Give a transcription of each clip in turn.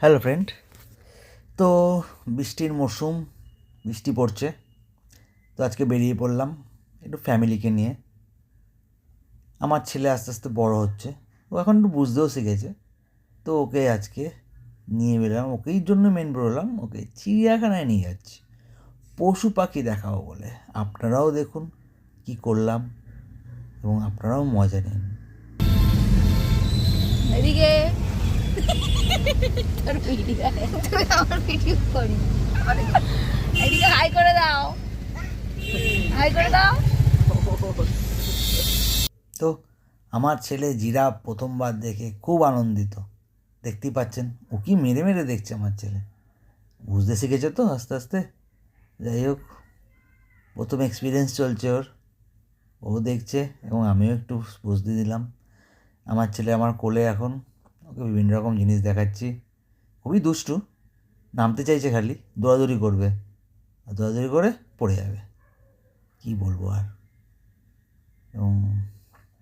Hello friend. তো বৃষ্টির মরশুম, বৃষ্টি পড়ছে, তো আজকে বেরিয়ে পড়লাম একটু ফ্যামিলিকে নিয়ে। আমার ছেলে আস্তে আস্তে বড় হচ্ছে, ও এখন একটু বুঝতেও শিখেছে, তো ওকে আজকে নিয়ে বেরোলাম। ওকেই জন্য মেন বেরোলাম, ওকে চিড়িয়াখানায় নিয়ে যাচ্ছি পশু পাখি দেখাবো বলে। আপনারাও দেখুন কি করলাম এবং আপনারাও মজা নিন। এদিকে তোর ভিডিও তুই আমার ভিডিও করি, এদিকে হাই করে দাও, হাই করে দাও। তো আমার ছেলে জিরাফ প্রথমবার দেখে খুব আনন্দিত। দেখতেই পাচ্ছেন ও কি মেরে মেরে দেখছে আমার ছেলে, বুঝতে শিখেছে তো আস্তে আস্তে। যাই হোক, প্রথম এক্সপিরিয়েন্স চলছে ওর, ও দেখছে এবং আমিও একটু বুঝতে দিলাম। আমার ছেলে আমার কোলে এখন, ওকে বিভিন্ন রকম জিনিস দেখাচ্ছি। খুবই দুষ্টু, নামতে চাইছে, খালি দৌড়াদৌড়ি করবে, আর দৌড়াদৌড়ি করে পড়ে যাবে, কী বলবো আর। এবং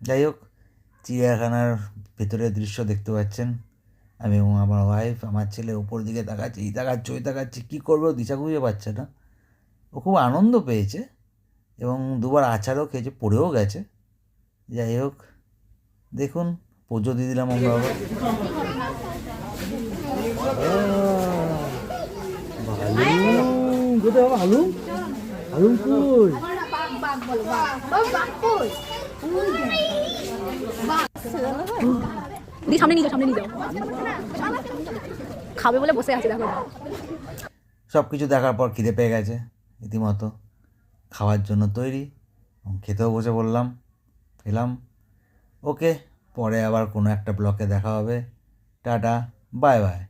যাই হোক, চিড়িয়াখানার ভেতরের দৃশ্য দেখতে পাচ্ছেন। আমি এবং আমার ওয়াইফ, আমার ছেলে ওপর দিকে তাকাচ্ছে, এই তাকাচ্ছে ওই তাকাচ্ছে, কী করবে ও দিশা খুঁজে পাচ্ছে না। ও খুব আনন্দ পেয়েছে এবং দুবার আছাড়ও খেয়েছে, পড়েও গেছে। যাই হোক, দেখুন পুজো দিয়ে দিলাম আমরা আবার। ভালুম কোথায় বাবা? হালুম, হালুম কই? দি সামনে নিয়ে যাও, সামনে নিয়ে যাও। খাবে বলে বসে আছে, দেখো। সব কিছু দেখার পর খিদে পেয়ে গেছে রীতিমতো, খাওয়ার জন্য তৈরি, এবং খেতেও বসে বললাম, খেলাম। ওকে, পরে আবার কোনো একটা ব্লকে দেখা হবে। Tata, bye bye.